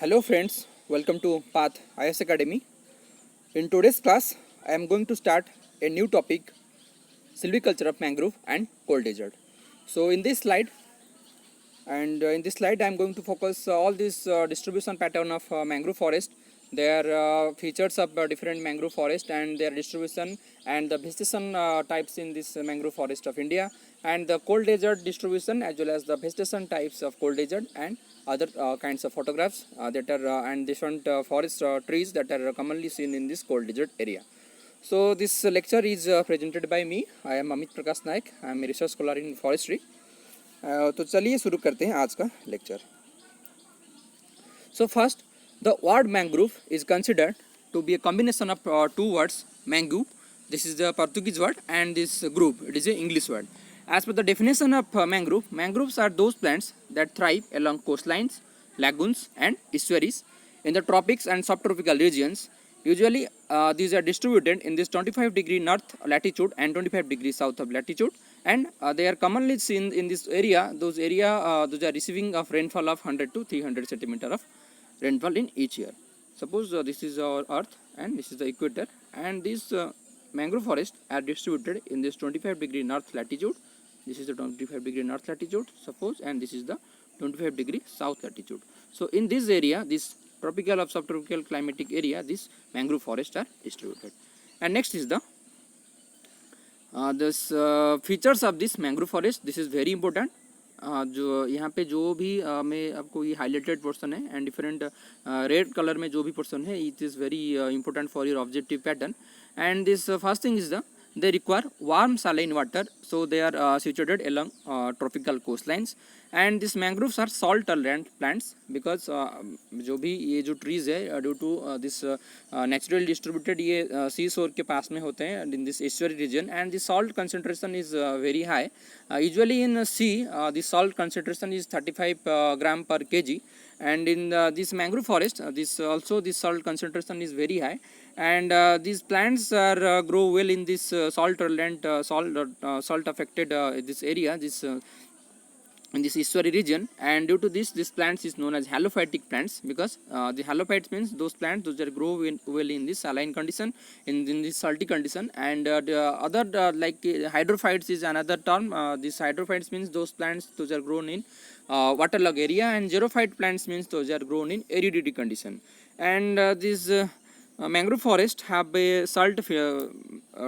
Hello friends, welcome to Path IS Academy. In today's class, I am going to start a new topic, silviculture of mangrove and cold desert. So in this slide I am going to focus all this distribution pattern of mangrove forest, their features of different mangrove forest and their distribution and the vegetation types in this mangrove forest of India, and the cold desert distribution as well as the vegetation types of cold desert and other kinds of photographs that are and different forest trees that are commonly seen in this cold desert area. So this lecture is presented by me. I am Amit Prakash Naik. I am a research scholar in forestry. तो चलिए शुरू करते हैं आज का lecture. So first, the word mangrove is considered to be a combination of two words, mango, this is the Portuguese word, and this grove, it is an English word. As per the definition of mangrove, mangroves are those plants that thrive along coastlines, lagoons and estuaries in the tropics and subtropical regions. Usually these are distributed in this 25-degree north latitude and 25 degrees south of latitude, and they are commonly seen in this area, those are receiving of rainfall of 100 to 300 centimeter of rainfall in each year. Suppose this is our earth and this is the equator, and these mangrove forests are distributed in this 25-degree north latitude. This is the 25-degree north latitude, suppose, and this is the 25-degree south latitude. So in this area, this tropical or subtropical climatic area, these mangrove forests are distributed. And next is the this features of this mangrove forest. This is very important. जो यहाँ पे जो भी मैं आपको ये highlighted portion है and different red colour में जो भी पोर्शन है, it is very important for your objective pattern. And this first thing is the they require warm saline water, so they are situated along tropical coastlines, and these mangroves are salt tolerant plants because जो भी ये जो trees है due to this naturally distributed ये sea shore के पास में होते हैं in this estuary region, and the salt concentration is very high. Usually in sea the salt concentration is 35 gram per kg, and in this mangrove forest this salt concentration is very high, and these plants are grow well in this salt tolerant salt affected this area, this in this estuary region, and due to this plants is known as halophytic plants because the halophytes means those plants those that grow well in this saline condition, in this salty condition, and the other like hydrophytes is another term. This hydrophytes means those plants those are grown in waterlogged area, and xerophyte plants means those are grown in aridity condition. And these mangrove forest have a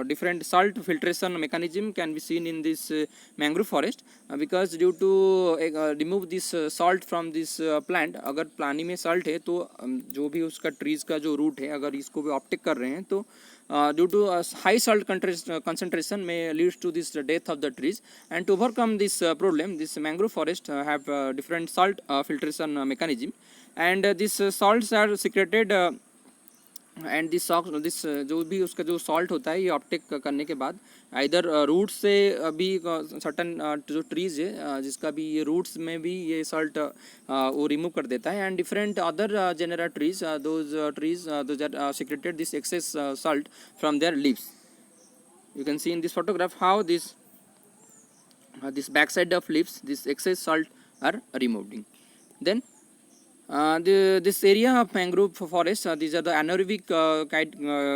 different salt filtration mechanism can be seen in this mangrove forest because due to remove this salt from this plant. अगर पानी में salt है तो जो भी उसका trees का जो root है अगर इसको भी uptake कर रहे हैं तो due to high salt concentration may leads to this death of the trees. And to overcome this problem, this mangrove forest have different salt filtration mechanism, and these salts are secreted and this जो भी उसका जो salt होता है ये ऑप्टेक करने के बाद इधर रूट्स से भी सर्टन जो ट्रीज है जिसका भी ये रूट्स में भी ये सॉल्ट वो रिमूव कर देता है, and different other genera trees those are secreted this excess salt from their leaves. You can see in this photograph how this backside of leaves, this excess salt are removed. Then this area of mangrove forest, these are the anaerobic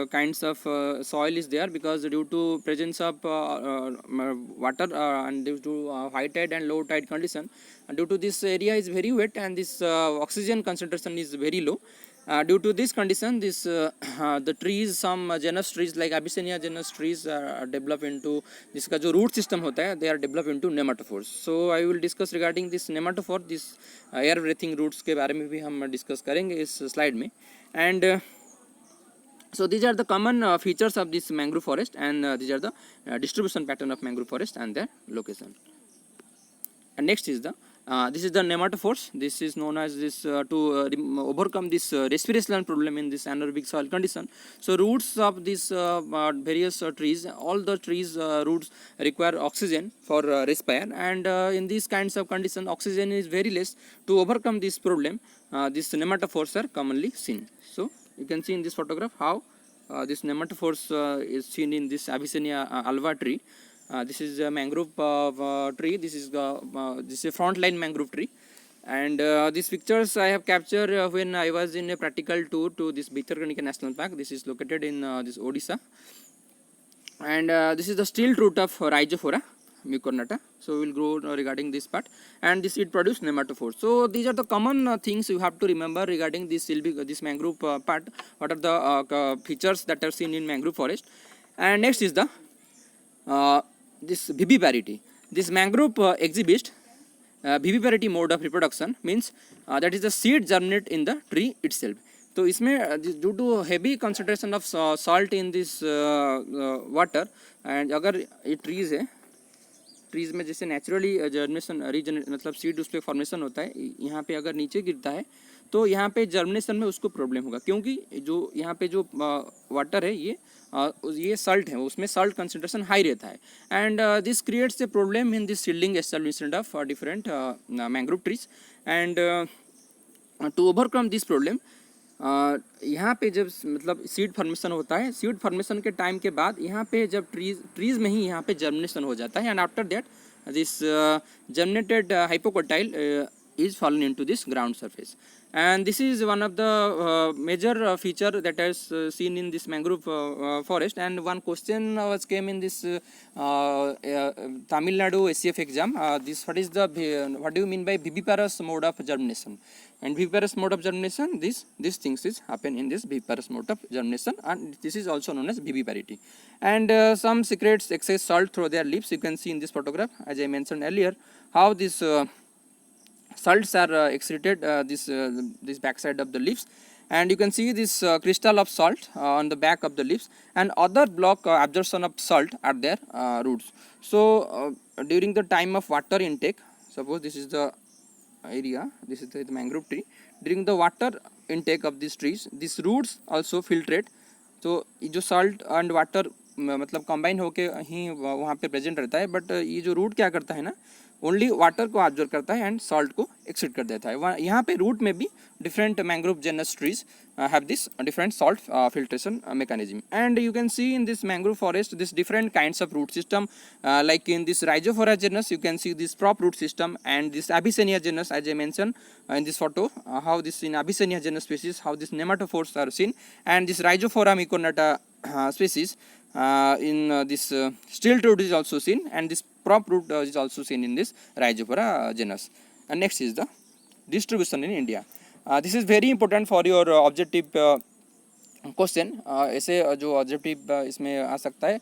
kinds of soil is there because due to presence of water and due to high tide and low tide condition, due to this area is very wet and this oxygen concentration is very low. Due to this condition, the trees, some genus trees like Abyssinia genus trees are developed into this का जो root system होता है, they are developed into nematophores. So I will discuss regarding this nematophore, this air breathing roots के बारे में भी हम discuss करेंगे इस slide में. And so these are the common features of this mangrove forest, and these are the distribution pattern of mangrove forest and their location. And next is the this is the nematophores. This is known as this to overcome this respirational problem in this anaerobic soil condition. So roots of these various trees, all the trees roots require oxygen for respire, and in these kinds of condition oxygen is very less. To overcome this problem, these nematophores are commonly seen. So you can see in this photograph how this nematophores is seen in this Abyssinia alba tree. This is a mangrove tree. This is a frontline mangrove tree, And these pictures I have captured when I was in a practical tour to this Bhitarkanika National Park. This is located in this Odisha, and this is the still root of Rhizophora mucornata. So we will go regarding this part, and this it produce nematophores. So these are the common things you have to remember regarding this this mangrove part. What are the features that are seen in mangrove forest? And next is the this viviparity. This mangrove exhibits viviparity mode of reproduction, means that is the seed germinate in the tree itself. तो इसमें due to heavy concentration of salt in this water, and अगर ये trees है, trees में जैसे naturally germination मतलब seed उस पर फॉर्मेशन होता है, यहाँ पे अगर नीचे गिरता है तो यहाँ पे जर्मिनेशन में उसको प्रॉब्लम होगा, क्योंकि जो यहाँ पे जो वाटर है ये सॉल्ट है, उसमें सॉल्ट कंसंट्रेशन हाई रहता है, and this creates a problem in this seedling establishment of different mangrove trees. And to overcome this problem, यहाँ पे जब मतलब सीड फॉर्मेशन होता है, सीड फॉर्मेशन के टाइम के बाद यहाँ पे जब ट्रीज में ही यहाँ पे जर्मिनेशन हो जाता है, and after that this germinated hypocotyl is fallen into this ground surface. And this is one of the major feature that is seen in this mangrove forest. And one question was came in this Tamil Nadu SCF exam. This what do you mean by viviparous mode of germination? And viviparous mode of germination, these things is happen in this viviparous mode of germination, and this is also known as viviparity. And some secretes excess salt through their leaves. You can see in this photograph, as I mentioned earlier, how this salts are excreted this backside of the leaves, and you can see this crystal of salt on the back of the leaves, and other block absorption of salt at their roots. So during the time of water intake, suppose this is the area, this is the mangrove tree, during the water intake of these trees, these roots also filtrate. तो ये जो salt and water मतलब combine होके ही वहाँ पे present रहता है, but ये जो root क्या करता है ना, ओनली वाटर को ऑब्जर्व करता है एंड सॉल्ट को एक्सिट कर देता है. यहाँ पे रूट में भी different mangrove genus trees have this different salt filtration mechanism. And you can see in this mangrove forest this different kinds of root system, like in this Rhizophora genus you can see this prop root system, and this Abyssinia genus, as I mentioned in this photo, how this in Abyssinia genus species how these nematophores are seen, and this Rhizophora mucornata species in this still root is also seen, and this prop root is also seen in this Rhizophora genus. And next is the distribution in India. This is very important for your objective question. ऐसे जो objective इसमें आ सकता है,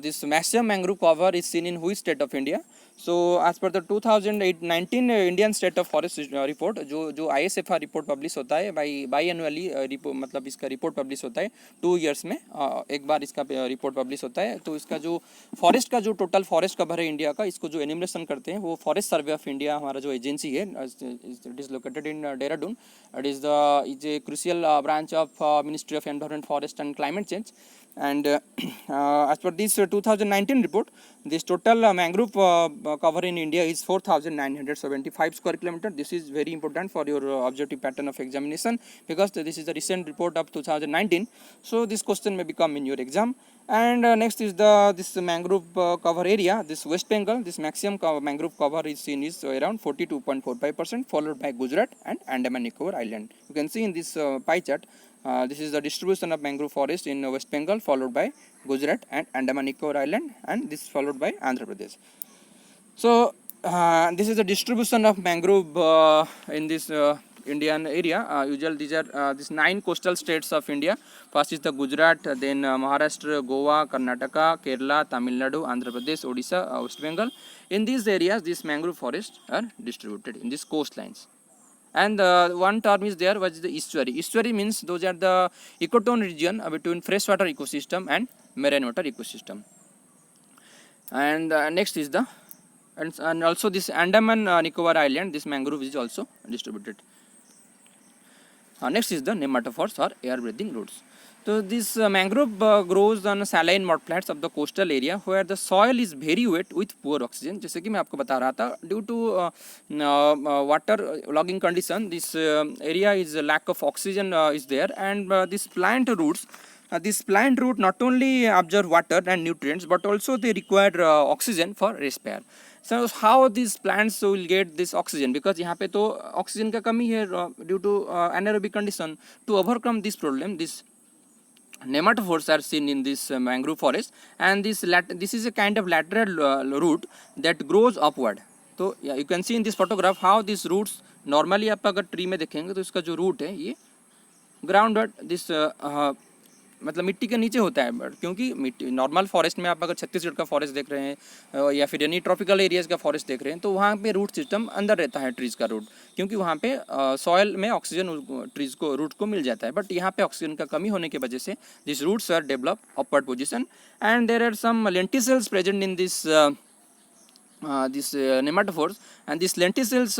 this maximum mangrove cover is seen in which state of India. So as per the 2019 Indian state of forest report, जो ISFR report publish होता है by annually, मतलब इसका रिपोर्ट पब्लिश होता है 2 years में एक बार इसका रिपोर्ट पब्लिश होता है. तो इसका जो फॉरेस्ट का जो टोटल फॉरेस्ट कवर है इंडिया का, इसको जो एनिमलेशन करते हैं वो फॉरेस्ट सर्वे ऑफ इंडिया हमारा जो एजेंसी है, it is located in Dehradun. It is a crucial branch of ministry of Environment, Forest and Climate Change. And as per this 2019 report, this total mangrove cover in India is 4,975 square kilometer. This is very important for your objective pattern of examination, because this is the recent report of 2019. So this question may become in your exam. And next is this mangrove cover area. This West Bengal, this maximum mangrove cover is seen is around 42.45%, followed by Gujarat and Andaman Nicobar Island. You can see in this pie chart. This is the distribution of mangrove forest in West Bengal, followed by Gujarat and Andaman Nicobar Island, and this followed by Andhra Pradesh. So this is the distribution of mangrove in this Indian area. Usually these are these 9 coastal states of India. First is the Gujarat, then Maharashtra, Goa, Karnataka, Kerala, Tamil Nadu, Andhra Pradesh, Odisha, West Bengal. In these areas, these mangrove forests are distributed in these coastlines. And one term is there, which is the estuary. Estuary means those are the ecotone region between freshwater ecosystem and marine water ecosystem. And next is the and also this Andaman Nicobar Island, this mangrove is also distributed. Next is the nematophores or air breathing roots. So this mangrove grows on saline mudflats of the coastal area where the soil is very wet with poor oxygen. जैसे कि मैं आपको बता रहा था, due to water logging condition, this area is lack of oxygen is there, and this plant roots. This plant root not only absorb water and nutrients, but also they require oxygen for respire. So how these plants will get this oxygen, because यहाँ पे तो oxygen का कमी है due to anaerobic condition. To overcome this problem, this nematophores are seen in this mangrove forest, and this is a kind of lateral root that grows upward. तो you can see in this photograph how these roots normally आप अगर tree में देखेंगे तो इसका जो root है ये ग्राउंडेड दिस मतलब मिट्टी के नीचे होता है, बट क्योंकि मिट्टी नॉर्मल फॉरेस्ट में आप अगर छत्तीसगढ़ का फॉरेस्ट देख रहे हैं या फिर एनी ट्रॉपिकल एरियाज़ का फॉरेस्ट देख रहे हैं तो वहाँ पे रूट सिस्टम अंदर रहता है ट्रीज़ का रूट, क्योंकि वहाँ पे सॉयल में ऑक्सीजन ट्रीज़ को रूट को मिल जाता है. बट यहाँ पे ऑक्सीजन का कमी होने की वजह से this roots are develop upward position, and there are some lenticels present in this nematophores, and these lenticels,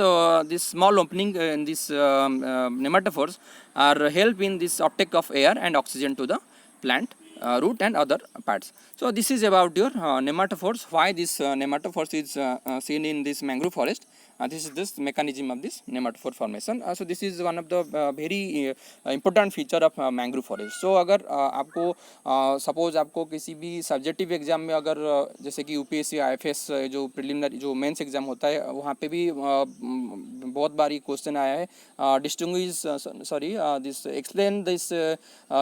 this small opening in these nematophores are help in this uptake of air and oxygen to the plant root and other parts. So this is about your nematophores. Why this nematophores is seen in this mangrove forest? This is this mechanism of this nematophore formation. So this is one of the very important feature of mangrove forest. So अगर आपको suppose आपको किसी भी subjective exam में अगर जैसे कि UPSC IFS जो प्रिलिमिनरी जो मेंस एग्जाम होता है वहाँ पे भी बहुत बार क्वेश्चन आया है distinguish this explain this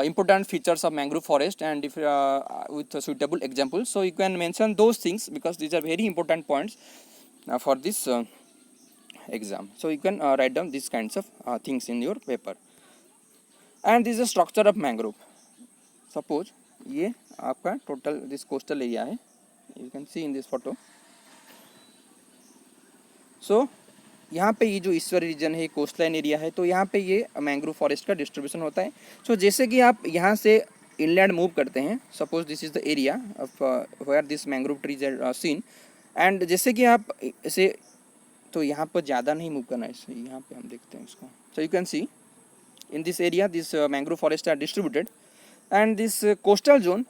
important features of mangrove forest and if with suitable examples. So you can mention those things because these are very important points for this exam. So you can write down these kinds of things in your paper. And this is the structure of mangrove. Suppose ये आपका total this coastal area है, you can see in this photo. So यहाँ पे ये जो eastern region है coast line area है, तो यहाँ पे ये मैंग्रोव फॉरेस्ट का डिस्ट्रीब्यूशन होता है. सो जैसे कि आप यहाँ से इनलैंड मूव करते हैं, suppose this is the area of where this mangrove trees are seen, and जैसे कि आप इसे तो यहाँ पर ज़्यादा नहीं मूव करना है, इसे यहाँ पे हम देखते हैं इसको. So you can see in this area this mangrove forest are distributed, and this coastal zone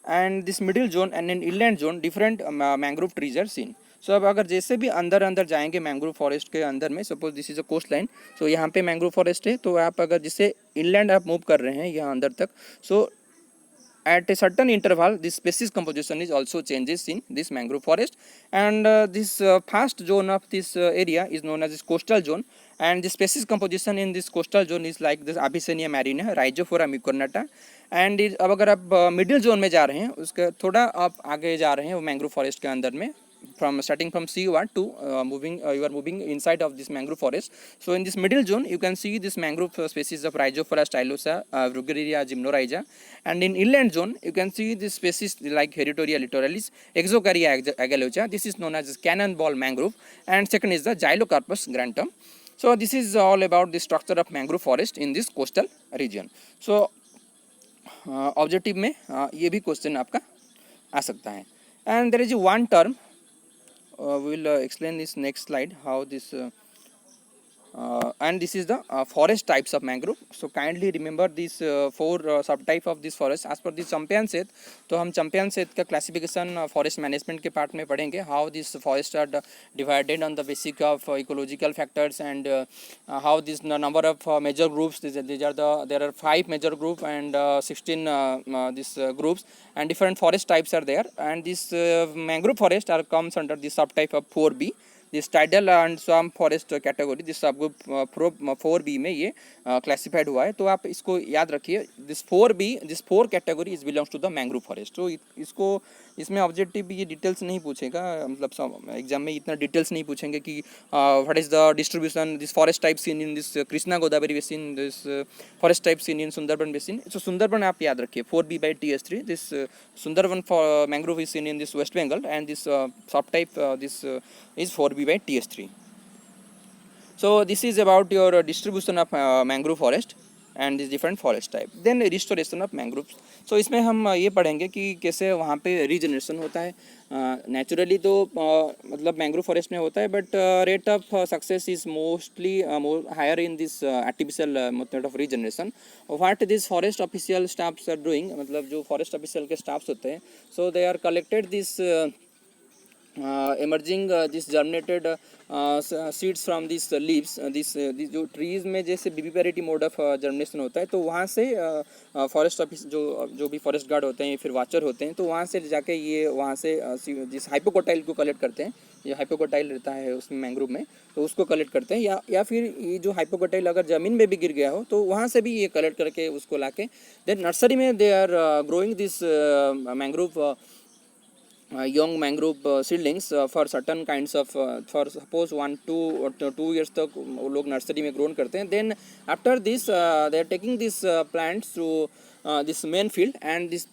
and this middle zone and in inland zone different mangrove trees are seen. So अब अगर जैसे भी अंदर जाएंगे मैंग्रोव फॉरेस्ट के अंदर में, suppose this is a coast line, so यहाँ पे मैंग्रोव फॉरेस्ट है, तो आप अगर जिससे इनलैंड आप मूव कर रहे हैं यहाँ अंदर तक, सो at a certain interval this species composition is also changes in this mangrove forest, and this first zone of this area is known as this coastal zone, and the species composition in this coastal zone is like this Abyssinia marina, Rhizophora mucornata, and अब अगर आप middle zone में जा रहे हैं उसके थोड़ा आप आगे जा रहे हैं वो मैंग्रोव फॉरेस्ट के अंदर में, from starting from seaward to you are moving inside of this mangrove forest. So in this middle zone you can see this mangrove species of Rhizophora stylosa, Bruguiera gymnorrhiza, and in inland zone you can see this species like Heritoria littoralis, Exocaria agallocha. This is known as cannonball mangrove, and second is the Xylocarpus grantum. So this is all about the structure of mangrove forest in this coastal region. So objective में ये भी question आपका आ सकता है. And there is one term, we will explain this next slide how this and this is the forest types of mangrove. So kindly remember these four subtype of this forest as per the Champion Set. तो हम Champion Set का classification forest management के part में पढ़ेंगे how these forests are divided on the basis of ecological factors, and how this number of major groups. There are 5 major group and 16 these groups, and different forest types are there, and this mangrove forest are comes under the subtype of 4B. This tidal and swamp forest category this subgroup 4B में ये classified हुआ है. तो आप इसको याद रखिए, this 4B this 4 category is belongs to the mangrove forest. तो इसको इसमें ऑब्जेक्टिव ये डिटेल्स नहीं पूछेगा, मतलब एग्जाम में इतना डिटेल्स नहीं पूछेंगे कि what is the distribution this forest type seen in this Krishna Godavari basin, this forest type seen in Sundarban basin. So Sundarban आप याद रखिए 4B/TS3. This Sundarban mangrove is seen in this West Bengal, and this sub type this is 4B/TS3. So this is about your distribution of mangrove forest and this different forest type. Then restoration of mangroves. So इसमें हम ये पढ़ेंगे कि कैसे वहाँ पे regeneration होता है. नेचुरली तो मतलब मैंग्रोव फॉरेस्ट में होता है, but rate of success is mostly higher in this artificial method of regeneration. What this forest official staffs are doing, मतलब जो फॉरेस्ट ऑफिशियल के स्टाफ्स होते हैं, so they are collected this emerging this germinated seeds from these leaves. This जो trees में जैसे बीबीपेरिटी mode of germination होता है, तो वहाँ से फॉरेस्ट ऑफिस जो भी फॉरेस्ट गार्ड होते हैं फिर वाचर होते हैं, तो वहाँ से जाके ये वहाँ से जिस हाइपोकोटाइल को कलेक्ट करते हैं, ये हाइपोगटाइल रहता है उसमें मैंग्रोव में, तो उसको कलेक्ट करते हैं, या फिर ये जो हाइपोगटाइल अगर ज़मीन में भी गिर गया हो तो वहाँ से भी ये कलेक्ट करके उसको लाके देन नर्सरी में they are growing this mangrove young mangrove seedlings for certain kinds of for suppose 1 to 2 years तक वो लोग नर्सरी में ग्रोन करते हैं. Then after this they are taking these plants to this main field, and this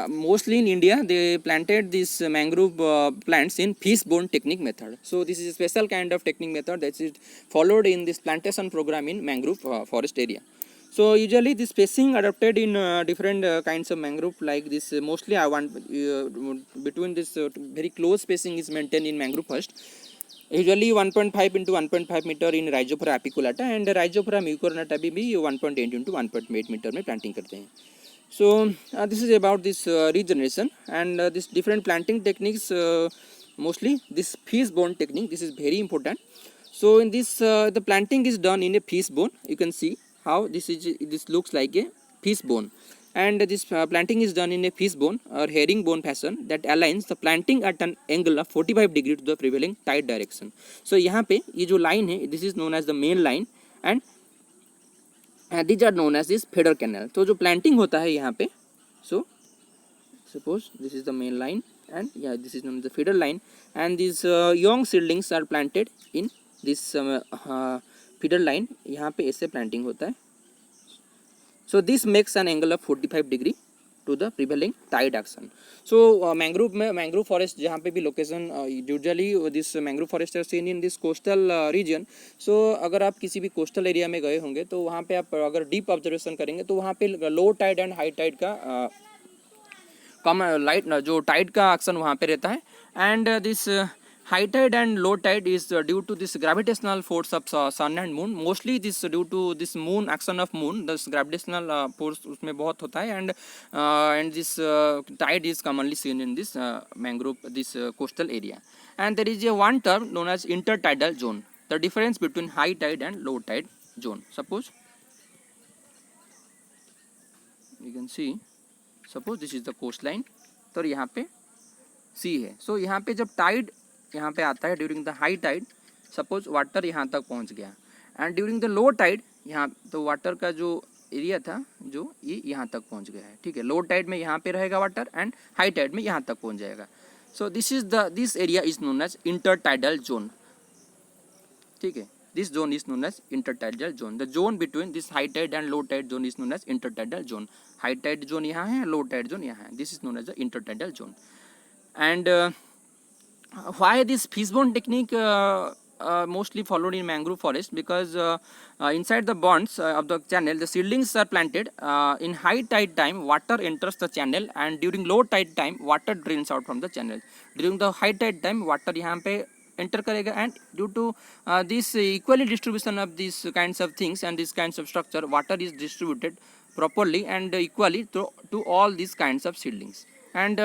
mostly in India they planted these mangrove plants in fish-bone technique method. So this is a special kind of technique method that is followed in this plantation program in mangrove forest area. So usually this spacing adapted in different kinds of mangrove like this. Mostly I want between this very close spacing is maintained in mangrove first. Usually 1.5 into 1.5 meter in Rhizophora apiculata, and Rhizophora mucornata भी 1.8 into 1.8 meter में planting करते हैं. So this is about this regeneration and this different planting techniques. Mostly this fish bone technique, this is very important. So in this the planting is done in a fish bone. You can see how this looks like a fish bone, and this planting is done in a fish bone or herringbone fashion that aligns the planting at an angle of 45 degree to the prevailing tide direction. So यहाँ पे ये जो line है, this is known as the main line, and these are known as this feeder canal. तो जो planting होता है यहाँ पे, so suppose this is the main line, and yeah, this is known as the feeder line, and these young seedlings are planted in this feeder line. यहाँ पे ऐसे planting होता है. So this makes an angle of 45 degree to the prevailing tide action. So mangrove forest जहाँ पे भी location usually this mangrove forest are seen in this coastal region. So अगर आप किसी भी coastal area में गए होंगे तो वहाँ पे आप अगर deep observation करेंगे तो वहाँ पे low tide and high tide का कम लाइट जो टाइड का एक्शन वहाँ पे रहता है. And this high tide and low tide is due to this gravitational force of sun and moon. Mostly this due to this moon action of moon, this gravitational force उसमें बहुत होता है. And this tide is commonly seen in this mangrove, this coastal area. And there is a one term known as intertidal zone, the difference between high tide and low tide zone. Suppose you can see, suppose this is the coastline, तो यहाँ पे सी है. सो यहाँ पे जब Tide यहाँ पे आता है during the high tide, suppose water यहाँ तक पहुँच गया, and during the low tide यहाँ तो वाटर का जो एरिया था जो ये यहाँ तक पहुँच गया है. ठीक है, लो टाइड में यहाँ पे रहेगा वाटर, एंड हाई टाइड में यहाँ तक पहुँच जाएगा. So this area is known as intertidal zone. ठीक है, this zone is known as intertidal zone. The zone between this high tide and low tide zone is known as intertidal zone. High tide zone यहाँ है, low tide zone यहाँ है. This is known as the intertidal zone. And why this fishbone technique mostly followed in mangrove forest? Because inside the bonds of the channel, the seedlings are planted. In high tide time, water enters the channel, and during low tide time, water drains out from the channel. During the high tide time, water यहाँ पे enter करेगा, and due to this equally distribution of these kinds of things and these kinds of structure, water is distributed properly and equally to all these kinds of seedlings. And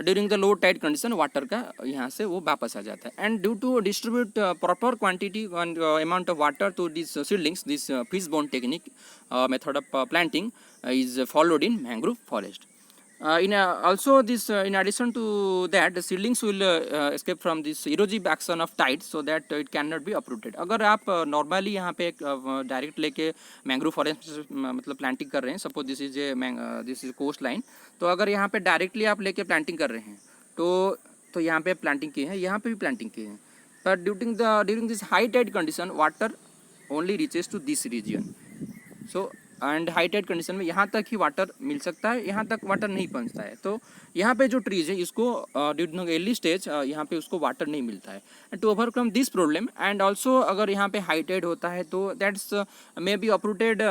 during the low tide condition, water का यहाँ से वो वापस आ जाता है. And due to distribute proper quantity and amount of water to these seedlings, this fishbone technique method of planting is followed in mangrove forest. Also this in addition to that, the seedlings will escape from this erosive action of tides, so that it cannot be uprooted. अगर आप normally यहाँ पे direct लेके mangrove forest मतलब planting कर रहे हैं, suppose this is coast line, तो अगर यहाँ पे डायरेक्टली आप लेके प्लांटिंग कर रहे हैं तो यहाँ पे प्लांटिंग की है, यहाँ पे भी प्लांटिंग की है, पर during this high tide condition water only reaches to this region. So and high tide condition में यहाँ तक ही वाटर मिल सकता है, यहाँ तक वाटर नहीं पहुँचता है. तो यहाँ पे जो ट्रीज है इसको ड्यूरिंग अर्ली स्टेज यहाँ पे उसको वाटर नहीं मिलता है. And to overcome this problem, and also अगर यहाँ पे हाई टाइड होता है तो that's may be uprooted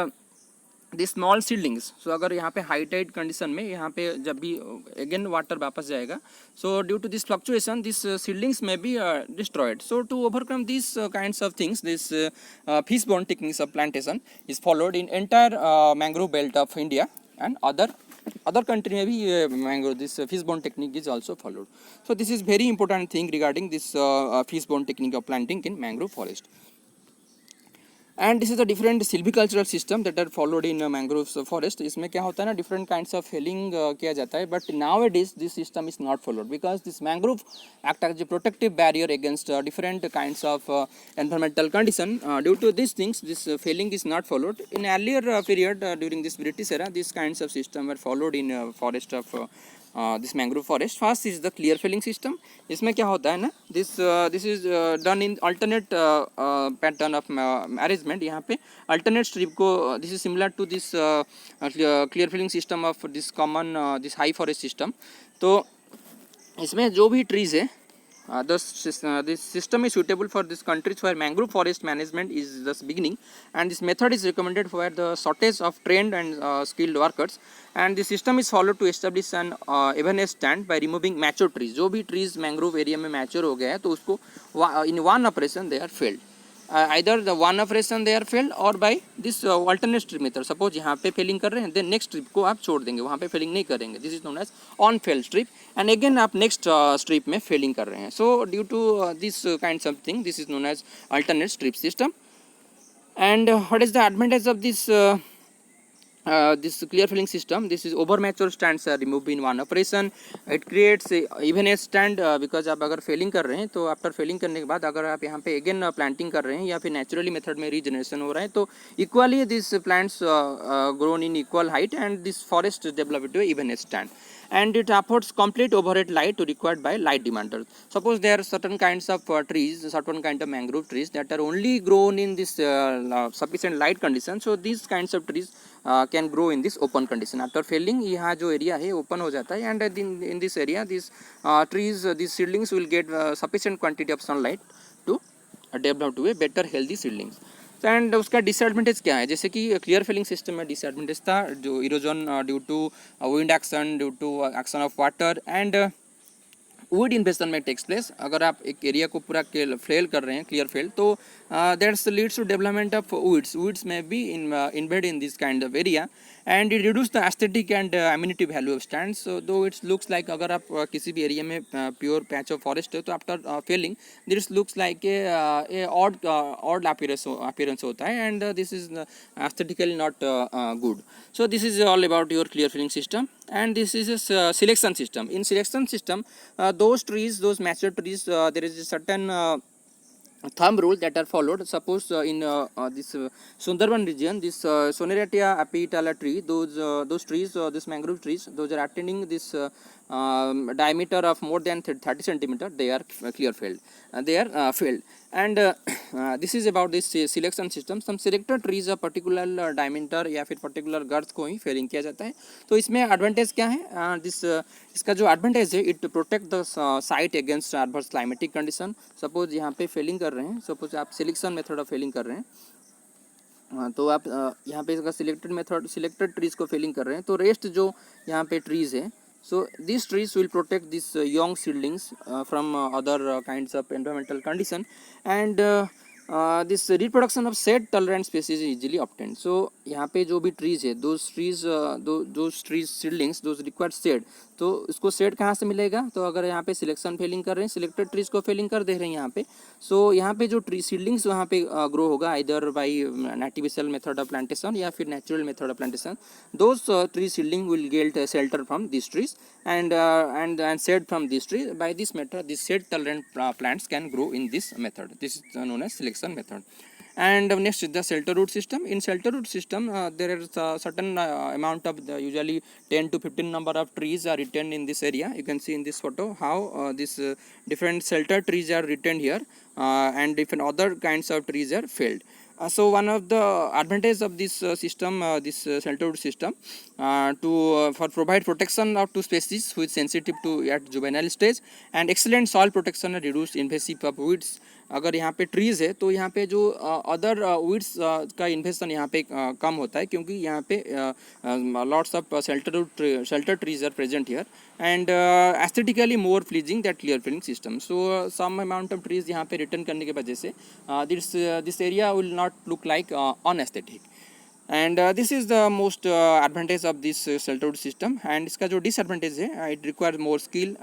the small seedlings. So अगर यहाँ पे हाई टाइड कंडीशन में यहाँ पे जब भी अगेन वाटर वापस जाएगा, so due to this fluctuation this seedlings may be destroyed. So to overcome this kinds of things, this fishbone techniques of plantation is followed in entire mangrove belt of India, and other country में भी mangrove this fishbone technique is also followed. So this is very important thing regarding this fishbone technique of planting in mangrove forest. And this is the different silvicultural system that are followed in mangrove forest. इसमें क्या होता है ना, different kinds of Fehling किया जाता है, but now it is this system is not followed because this mangrove act as a protective barrier against different kinds of environmental condition. Due to these things, this felling is not followed. In earlier period during this British era, these kinds of system were followed in forest of this mangrove forest. First is the clear felling system. इसमें क्या होता है ना, this is done in alternate pattern of arrangement. यहाँ पे alternate strip को, this is similar to this clear felling system of this common this high forest system. तो इसमें जो भी ट्रीज है, this system is suitable for this countries where mangrove forest management is just beginning, and this method is recommended for the shortage of trained and skilled workers, and the system is followed to establish an evenness stand by removing mature trees. जो भी trees mangrove area में mature हो गया है तो उसको in one operation they are felled. Either the one operation they are failed or by this alternate strip method. Suppose यहाँ पे फेलिंग कर रहे हैं, then next strip को आप छोड़ देंगे, वहाँ पे फेलिंग नहीं करेंगे. This is known as on fail strip, and again आप next strip में फेलिंग कर रहे हैं. So due to this kind of thing, this is known as alternate strip system. And what is the advantage of this clear filling system? This is over mature stands are removed in one operation. It creates even a stand because आप अगर Fehling कर रहे हैं तो after failing करने के बाद अगर आप यहाँ पे अगेन प्लांटिंग कर रहे हैं या फिर नेचुरली मेथड में रीजनरेशन हो रहा है तो equally this plants grown in equal height and this forest develop to even a stand. And it affords complete overhead light to required by light demanders. Suppose there are certain kinds of trees, certain kind of mangrove trees that are only grown in this sufficient light condition. So these kinds of trees can grow in this open condition. After felling, यहाँ जो area है open हो जाता है, and in this area these trees, these seedlings will get sufficient quantity of sunlight to develop to a better healthy seedlings. And उसका disadvantage क्या है, जैसे कि क्लियर फिलिंग सिस्टम में डिसएडवांटेज था जो erosion due to wind action, due to action of water and wood invasion may takes place. अगर आप एक एरिया को पूरा फेल कर रहे हैं, क्लियर फेल, तो that's leads to development of woods may be invaded in this kind of area and it reduce the aesthetic and amenity value of stands. Though it's looks like, अगर आप किसी भी area में pure patch of forest है तो after failing this looks like a odd appearance होता है and this is aesthetically not good. So this is all about your clear filling system, and this is a selection system. In selection system, those trees, those mature trees, there is a certain thumb rule that are followed. Suppose in this Sundarban region, this Soneratia apietala tree, those trees, this mangrove trees, those are attaining this diameter of more than 30 centimeter, they are clear failed. They are failed. And this is about this selection system. Some selected trees of particular diameter या फिर particular girth को ही Fehling किया जाता है. तो इसमें advantage क्या है, इसका जो एडवांटेज है, it protect the site against adverse climatic condition. Suppose यहाँ पे फेलिंग कर रहे हैं, सपोज आप सिलेक्शन मेथड ऑफ फेलिंग कर रहे हैं, तो आप यहाँ पे इसका सिलेक्टेड ट्रीज को फेलिंग कर रहे हैं, तो रेस्ट जो यहाँ पे ट्रीज है, so these trees will protect these young seedlings from other kinds of environmental condition, and this reproduction of shade tolerant species is easily obtained. So यहाँ पे जो भी trees है, those trees seedlings, those required shade, तो इसको shade कहाँ से मिलेगा, तो अगर यहाँ पे सिलेक्शन फेलिंग कर रहे हैं, सिलेक्टेड ट्रीज को फेलिंग कर दे रहे हैं यहाँ पे, सो यहाँ पे जो ट्री सीडलिंग्स वहाँ पे ग्रो होगा either by artificial method of plantation या फिर natural method of plantation. Those tree seedling will get shelter from this trees and shade from this tree. By this method, this shade tolerant plants can grow in this method. This is known as selection method. And next is the shelter root system. In shelter root system, there is a certain amount of usually 10 to 15 number of trees are retained in this area. You can see in this photo how this different shelter trees are retained here, and different other kinds of trees are felled. So one of the advantage of this system, this shelter root system, for provide protection of to species which sensitive to at juvenile stage, and excellent soil protection and reduced invasive of weeds. अगर यहाँ पे trees है तो यहाँ पे जो other weeds का इन्वेस्टन यहाँ पे कम होता है, क्योंकि यहाँ पे lots of shelter trees are present here and aesthetically more pleasing that clear filling system. So some amount of trees यहाँ पे रिटर्न करने की वजह से this area will not look like unaesthetic. And this is the most advantage of this shelter wood system. And इसका जो disadvantage है, it require more skill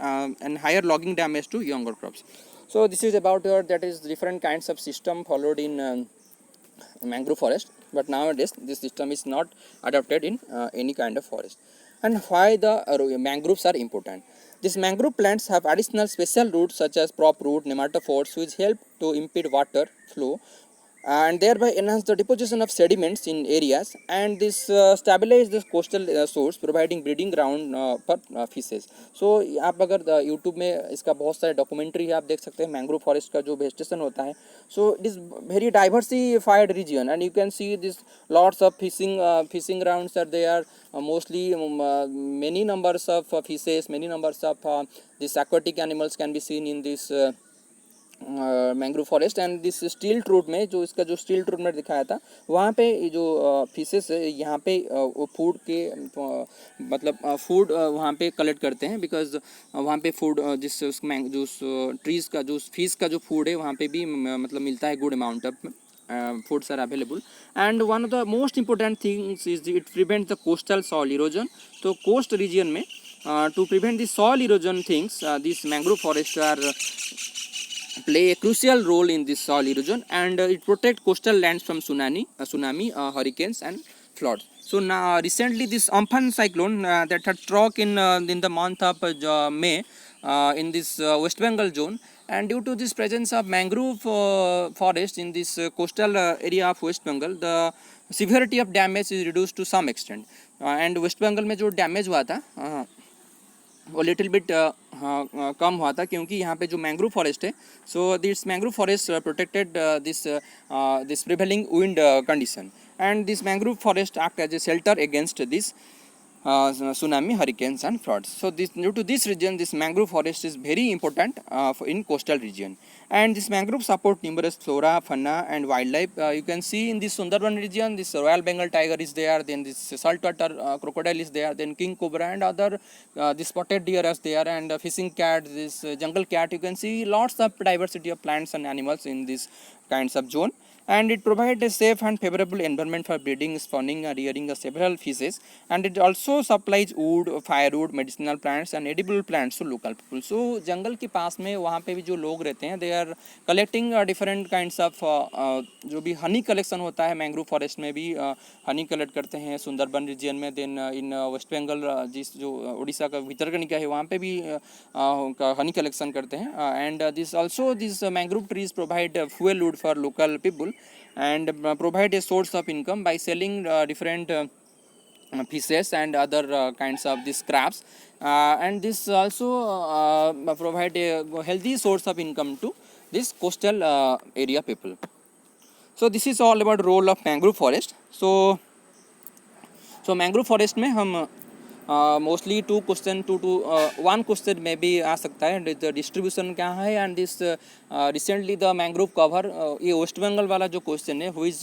and higher logging damage to younger crops. So this is about that is different kinds of system followed in mangrove forest, but nowadays this system is not adopted in any kind of forest. And why the mangroves are important? These mangrove plants have additional special roots such as prop root, nematophores, which help to impede water flow and thereby enhance the deposition of sediments in areas, and this stabilize the coastal source, providing breeding ground for fishes. So आप अगर YouTube में इसका बहुत सारे documentary आप देख सकते हैं मैंग्रोव फॉरेस्ट का जो वेजिटेशन होता है. So it is very diversified region and you can see this lots of fishing grounds are there, mostly many numbers of fishes, many numbers of these aquatic animals can be seen in this mangrove forest. And this steel truth में जो इसका जो steel truth में दिखाया था वहाँ पे जो फिशेस है यहाँ पे फूड के मतलब फूड वहाँ पे कलेक्ट करते हैं, बिकॉज वहाँ पे फूड जिस जो ट्रीज़ का जो फिश का जो फूड है वहाँ पे भी मतलब मिलता है good amount of foods are available. And one of the most important things is it prevents the coastal soil erosion. तो coast region में to prevent the soil erosion things, these mangrove forests are play a crucial role in this soil erosion, and it protect coastal lands from tsunami, hurricanes and floods. So now recently this Amphan cyclone that had struck in the month of May in this West Bengal zone, and due to this presence of mangrove forest in this coastal area of West Bengal, the severity of damage is reduced to some extent. And West Bengal में जो damage हुआ था वो little bit कम हुआ था, क्योंकि यहाँ पे जो मैंग्रोव फॉरेस्ट है, so this mangrove forest protected this prevailing wind condition, and this mangrove forest act as a shelter against this tsunami, hurricanes and floods. So this, due to this region, this mangrove forest is very important in coastal region, and this mangrove support numerous flora, fauna and wildlife. You can see in this Sundarban region, this Royal Bengal tiger is there, then this saltwater crocodile is there, then king cobra and other this spotted deer is there, and fishing cat, this jungle cat. You can see lots of diversity of plants and animals in this kinds of zone, and it provides a safe and favorable environment for breeding, spawning and rearing of several fishes, and it also supplies wood, firewood, medicinal plants and edible plants to local people. So जंगल के पास में वहाँ पे भी जो लोग रहते हैं, they are collecting different kinds of जो भी हनी कलेक्शन होता है मैंग्रोव फॉरेस्ट में भी हनी कलेक्ट करते हैं सुंदरबन रीजन में, देन इन वेस्ट बंगाल जिस जो उड़ीसा का भितरकनिका है वहाँ पे भी हनी कलेक्शन करते हैं, and this also this mangrove trees provide fuel wood for local people and provide a source of income by selling different fishes and other kinds of these crabs, and this also provide a healthy source of income to this coastal area people. So this is all about role of mangrove forest. So mangrove forest में हम mostly one question में भी आ सकता है, distribution क्या है, and this recently the mangrove cover, ये waste Bengal वाला जो क्वेश्चन है, which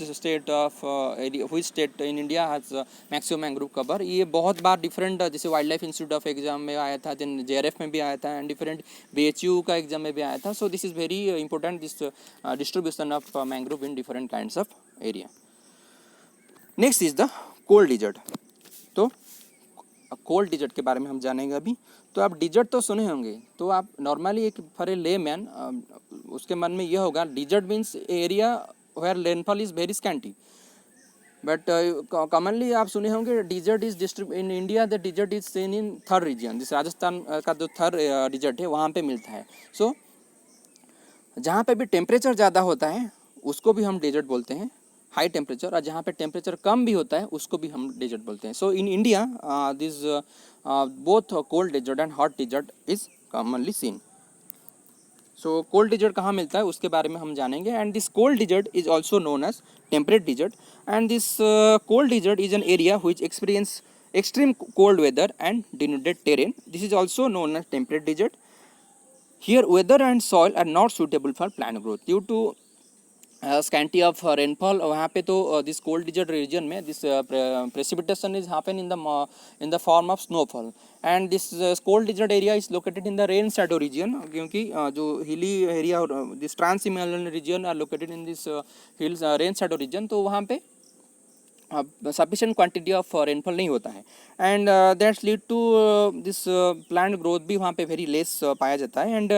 state in India has maximum mangrove cover, ये बहुत बार डिफरेंट, जैसे wild life institute of exam में आया था, देन JRF में भी आया था, एंड डिफरेंट BHU का एग्जाम में भी आया था. So this is very important, this distribution of mangrove in different kinds of area. Next is the cold desert. तो कोल्ड डिजर्ट के बारे में हम जानेंगे अभी. तो आप डिजर्ट तो सुने होंगे, तो आप नॉर्मली एक फॉर ए लेमैन उसके मन में यह होगा desert means area where rainfall is very scanty, but commonly आप सुने होंगे desert is in India, the desert is seen in third region, जिस राजस्थान का जो थर्ड डिजर्ट है वहाँ पे मिलता है. सो जहाँ पे भी टेम्परेचर ज़्यादा होता है उसको भी हम डेजर्ट बोलते हैं, हाई टेम्परेचर, और जहाँ पे टेम्परेचर कम भी होता है उसको भी हम डेजर्ट बोलते हैं. So in India this both cold desert and hot desert is commonly seen. So cold desert कहाँ मिलता है उसके बारे में हम जानेंगे, and this cold desert is also known as temperate desert, and this cold desert is an area which experience extreme cold weather and denuded terrain. This is also known as temperate desert. Here weather and soil are not suitable for plant growth due to scanty of rainfall. वहाँ पे तो this cold desert region में this precipitation is happen in the form of snowfall, and this cold desert area is located in the rain shadow region, क्योंकि जो hilly area this trans-Himalayan region are located in this hills rain shadow region, तो वहाँ पे sufficient quantity of rainfall नहीं होता है, and that's lead to this plant growth भी वहाँ पे वेरी लेस पाया जाता है. And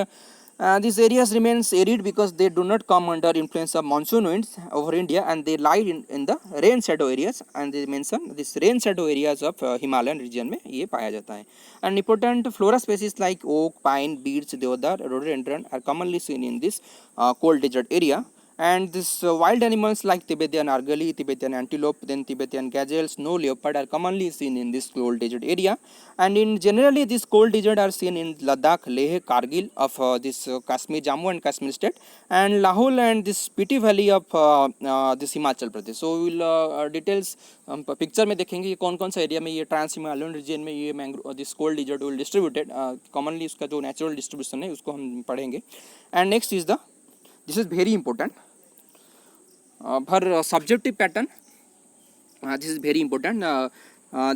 These areas remains arid because they do not come under influence of monsoon winds over India, and they lie in the rain shadow areas, and they mention this rain shadow areas of Himalayan region में ये पाया जाता है. And important flora species like oak, pine, beech, deodar, rhododendron are commonly seen in this cold desert area. And this wild animals like Tibetan argali, Tibetan antelope, then Tibetan gazelle, snow leopard are commonly seen in this cold desert area. And in generally this cold desert are seen in Ladakh, Leh, Kargil of this Kashmir, Jammu and Kashmir state, and Lahore and this Spiti Valley of this Himachal Pradesh. So we will details picture में देखेंगे ये कौन कौन सा area में ये trans Himalayan reason में ये mangrove this cold dessert will distributed commonly उसका जो नेचुरल डिस्ट्रीब्यूशन है उसको हम पढ़ेंगे. And next is the this is very important for subjective pattern. This is very important.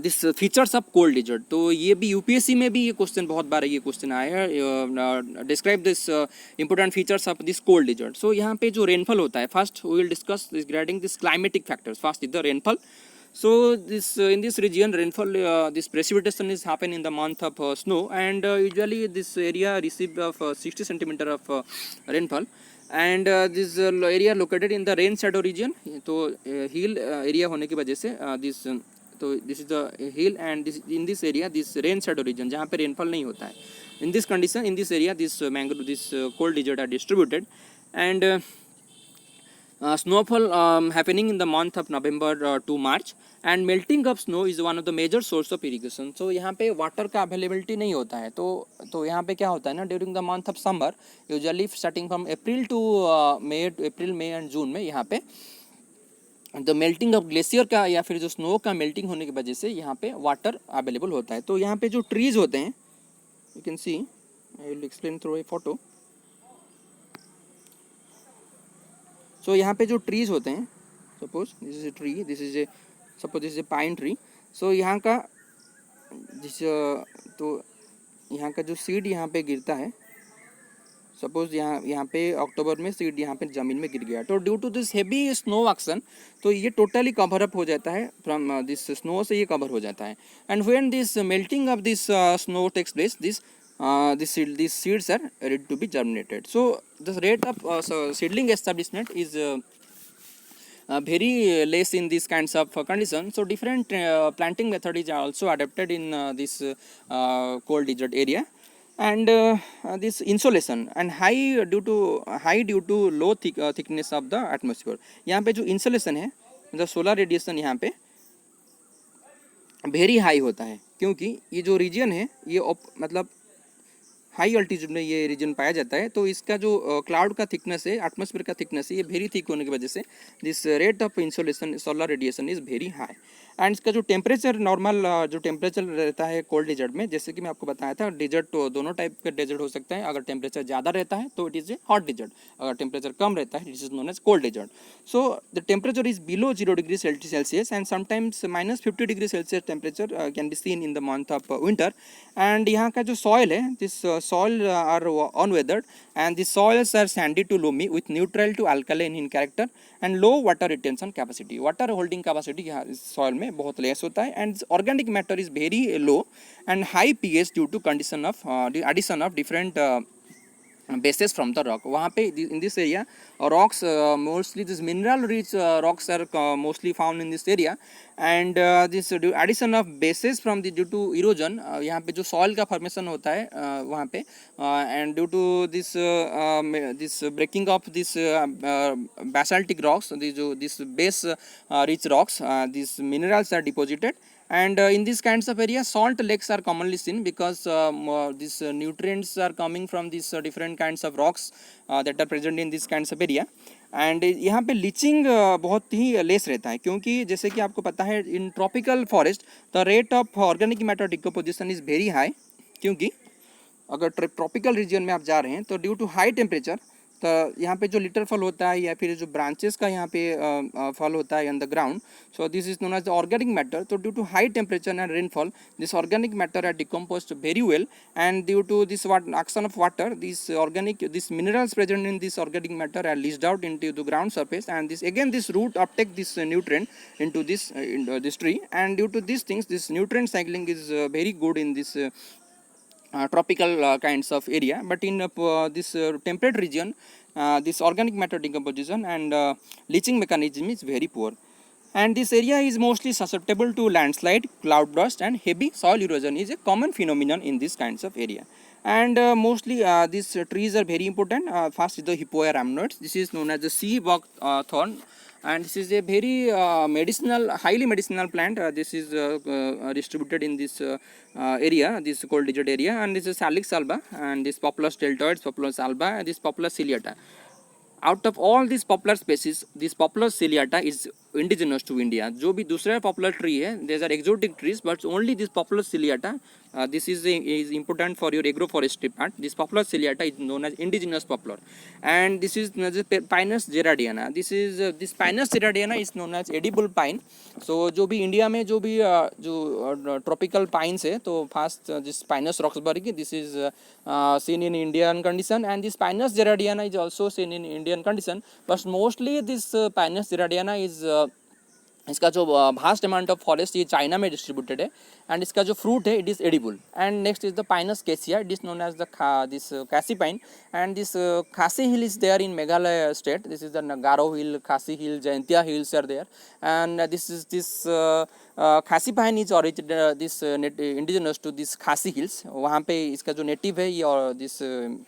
This features of cold dessert. तो ये भी यूपीएससी में भी ये क्वेश्चन बहुत बार ये क्वेश्चन आया है. Describe this important features of this cold desert. So यहाँ पे जो रेनफॉल होता है first we will discuss this regarding this climatic factors. First is the rainfall. So this in this region rainfall this precipitation is happen in the month of snow, and usually this area receive of 60 centimeter of rainfall, and this area located in the rain shadow region. तो hill area होने की वजह से this तो this is the hill, and this in this area this rain shadow region जहाँ पे rainfall नहीं होता है. In this condition in this area this mangrove this cold desert are distributed, and snowfall happening in the month of November to March, and melting of snow is one of the major source of irrigation. So यहाँ पे water का availability नहीं होता है. तो यहाँ पे क्या होता है ना, during the month of summer usually starting from April to May and June में यहाँ पे द मेल्टिंग ऑफ ग्लेशियर का या फिर जो स्नो का मेल्टिंग होने की वजह से यहाँ पे वाटर अवेलेबल होता है. तो यहाँ पे जो ट्रीज होते हैं you can see, I will explain through a photo. So यहाँ पे जो ट्रीज होते हैं, suppose this is a tree, this is a suppose this is a pine tree. So यहाँ का तो यहाँ का जो सीड यहाँ पे गिरता है, सपोज यहाँ पे अक्टूबर में सीड यहाँ पे ज़मीन में गिर गया, तो due to this heavy snow action तो ये टोटली कवर अप हो जाता है. फ्रॉम दिस स्नो से ये कवर हो जाता है. And when this melting of this snow takes place these seeds are ready to be germinated. So the rate of seedling establishment is very less in these kinds of conditions. So different planting method is also adapted in this cold desert area. And this insolation and high due to low thickness of the atmosphere. यहाँ पे जो insolation है मतलब solar radiation यहाँ पे very high होता है, क्योंकि ये जो रीजन है ये मतलब हाई अल्टीट्यूड में ये रीजन पाया जाता है. तो इसका जो क्लाउड का थिकनेस है, एटमॉस्फेयर का थिकनेस है, ये वेरी थिक होने की वजह से this rate of insolation solar radiation is very high. And इसका जो टेम्परेचर नॉर्मल जो टेम्परेचर रहता है कोल्ड डेजर्ट में, जैसे कि मैं आपको बताया था डेजर्ट तो दोनों टाइप का डेजर्ट हो सकता है. अगर टेम्परेचर ज़्यादा रहता है तो it is a hot desert, अगर टेम्परेचर कम रहता है it is known as cold desert. So the temperature is below 0 degree Celsius and sometimes -50 degree Celsius temperature can be seen in the month of winter. And यहाँ का जो soil है, this soil are unweathered, and the soils are sandy to loamy with neutral to alkaline in character and low water retention capacity. Water holding capacity यहाँ soil में बहुत less होता है, and organic matter is very low and high pH due to condition of the addition of different bases from the rock. वहाँ पे in this area rocks mostly this mineral rich rocks are mostly found in this area, and this addition of bases from the due to erosion यहाँ पे जो soil का formation होता है वहाँ पे and due to this this breaking of this basaltic rocks, this base rich rocks, these minerals are deposited. And in these kinds of areas salt lakes are commonly seen because these nutrients are coming from these different kinds of rocks that are present in these kinds of area. And यहाँ पे leaching बहुत ही less रहता है, क्योंकि जैसे कि आपको पता है in tropical forest the rate of organic matter decomposition is very high. क्योंकि अगर ट्रॉपिकल रीजन में आप जा रहे हैं तो ड्यू टू हाई टेम्परेचर तो यहाँ पे जो लिटर फॉल होता है या फिर जो ब्रांचेस का यहाँ पे फॉल होता है on the ground, so this is known as organic matter. तो due to high temperature and rainfall this organic matter are decomposed very well, and due to this action of water this minerals present in this organic matter are leached out into the ground surface, and this again this root uptake this nutrient into this tree, and due to these things this nutrient cycling is very good in this tropical kinds of area, but in this temperate region, this organic matter decomposition and leaching mechanism is very poor, and this area is mostly susceptible to landslide, cloud burst, and heavy soil erosion is a common phenomenon in these kinds of area. And mostly these trees are very important. First is the Hippoea rhamnoides. This is known as the sea buck thorn, and this is a very highly medicinal plant. This is distributed in this area, this cold desert area, and this is Salix alba, and this Populus deltoides, Populus alba, and this Populus ciliata. Out of all these popular species, this Populus ciliata is indigenous to India. जो भी दूसरा popular tree है, these are exotic trees, but only this Populus ciliata, this is important for your agroforestry part. This Populus ciliata is known as indigenous poplar, and this is known as Pinus gerardiana. This Pinus gerardiana is known as edible pine. So जो भी India में जो भी जो tropical pines है, तो first this Pinus roxburghi, this is seen in Indian condition, and this Pinus gerardiana is also seen in Indian condition, but mostly this Pinus gerardiana is इसका जो भास्ट अमाउंट ऑफ फॉरेस्ट ये China में distributed है, and इसका जो fruit है it is edible. And next is the pinus kesiya, it is known as the this Khasi pine, and this Khasi hill is there in Meghalaya state. This is the Garo hill, Khasi hill, Jaintia hills are there, and this Khasi pine is origin this indigenous to this Khasi hills. वहाँ पे इसका जो native है ये और this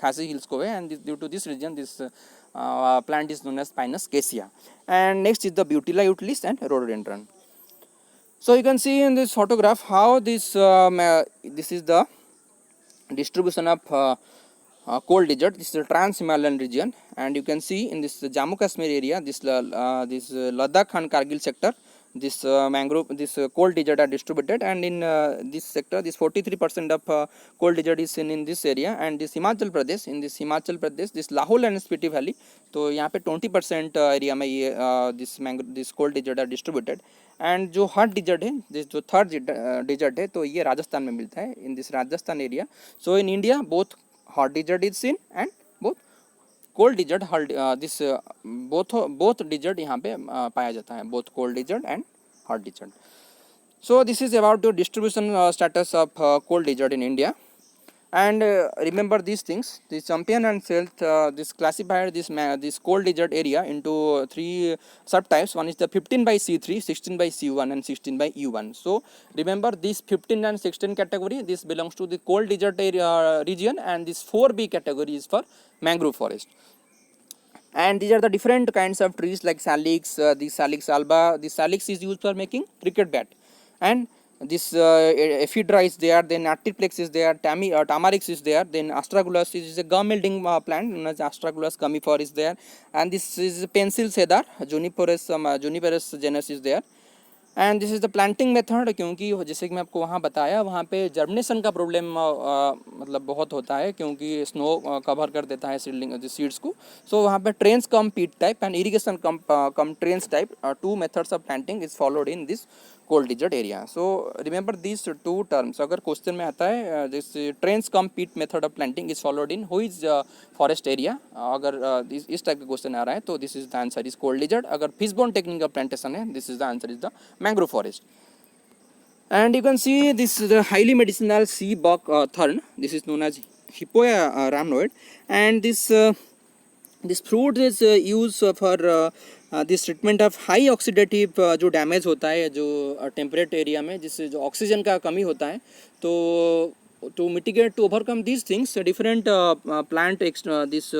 Khasi hills को है, and due to this region this plant is known as Pinus cassia. And next is the Butilla utilis and rhododendron. So you can see in this photograph how this this is the distribution of cold desert. This is the Trans-Himalayan region, and you can see in this Jammu Kashmir area, this Ladakh and Kargil sector, this mangrove, this cold desert are distributed, and in this sector, this 43% of cold desert is seen in this area. And this Himachal Pradesh, in this Himachal Pradesh, this Lahore and Spiti Valley, तो यहाँ पे 20% area में ये this cold desert are distributed. And जो hot desert है, this जो third desert है, तो ये राजस्थान में मिलता है in this Rajasthan area. So in India both hot desert is seen and both cold desert, this both desert यहाँ पे पाया जाता है, both cold desert and hot desert. So this is about the distribution status of cold desert in India. And remember these things. This Champion and Selth this classified this cold desert area into three subtypes. One is the 15 by C3, 16 by C1, and 16 by U1. So remember this 15 and 16 category, this belongs to the cold desert area region, and this 4B category is for mangrove forest. And these are the different kinds of trees like Salix, the Salix alba. The Salix is used for making cricket bat, and this ephedra is there, then Artiplex is there, Tamarix is there, then Astragalus is a gum yielding plant known as Astragalus gummifer is there, and this is pencil cedar, Juniperus genus is there. And this is the planting method, क्योंकि जैसे कि मैं आपको वहाँ बताया, वहाँ पे germination का प्रॉब्लम मतलब बहुत होता है, क्योंकि स्नो कवर कर देता है सीड्स को. सो वहाँ पे trench cum pit type and irrigation cum trench type, two methods of planting is followed in this cold desert area. So remember this two terms. अगर क्वेश्चन में आता है this trench cum pit method of planting is followed in who is forest area, अगर इस टाइप का क्वेश्चन आ रहा है तो this is the answer is cold desert. अगर फिशबोन टेक्निक ऑफ प्लांटेशन है, this is the answer is the mangrove forest. And you can see this is the highly medicinal sea buck thorn. This is known as Hippoea rhamnoid, and this fruit is used for this treatment of high oxidative जो damage होता है जो temperate area में, जिससे जो oxygen का कमी होता है, तो to mitigate, to overcome these things, different plant this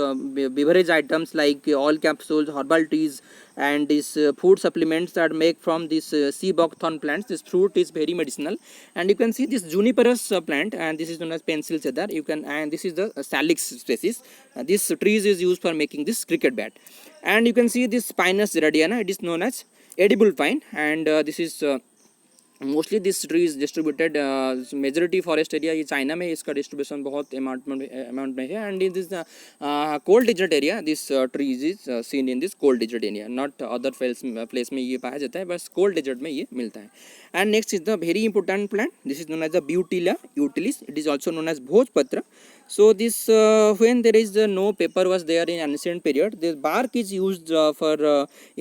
beverage items like oil capsules, herbal teas, and these food supplements that make from this sea buckthorn plants. This fruit is very medicinal, and you can see this Juniperus plant, and this is known as pencil cedar. You can, and this is the Salix species. This trees is used for making this cricket bat. And you can see this Pinus gerardiana. It is known as edible pine, and this is mostly this tree is distributed majority forest area ये China में इसका distribution बहुत amount में है. And in this cold desert area this trees is seen in this cold desert area, not other place में ये पाया जाता है, बस कोल्ड डिजर्ट में ये मिलता है. And next is the very important plant. This is known as the betula utilis. It is also known as bhojpatra. So this when there is no paper was there in ancient period, this bark is used for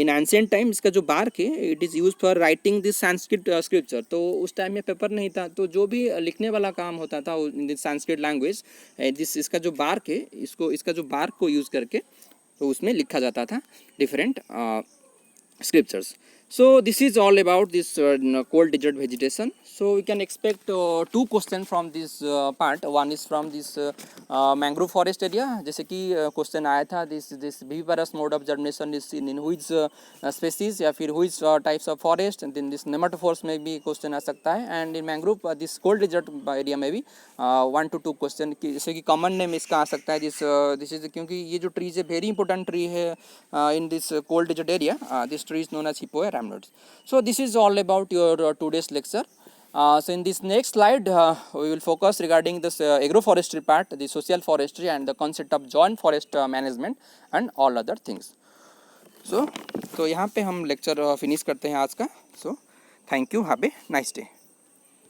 in ancient time. इसका जो bark है it is used for writing the Sanskrit scripture. Scripture. तो उस time में paper नहीं था, तो जो भी लिखने वाला काम होता था इन संस्कृत लैंग्वेज, इसका जो बार्क है, इसका जो बार्क को यूज़ करके तो उसमें लिखा जाता था different scriptures. So this is all about this cold desert vegetation. So we can expect two questions from this part. One is from this mangrove forest area, जैसे कि क्वेश्चन आया था this viviparous mode of germination is in which species या फिर which types of forest, and then this nematophores में भी question आ सकता है, and in mangrove this cold desert area में भी 1 to 2 क्वेश्चन, जैसे कि कॉमन नेम इसका आ सकता है दिस इज, क्योंकि ये जो ट्रीज है वेरी इंपॉर्टेंट ट्री है in this cold desert area, this tree is known as hippophae rhamnoides. So this is all about your today's lecture. So in this next slide we will focus regarding this agroforestry part, the social forestry and the concept of joint forest management and all other things. So यहाँ पे हम lecture finish करते हैं आज का. So thank you, have a nice day.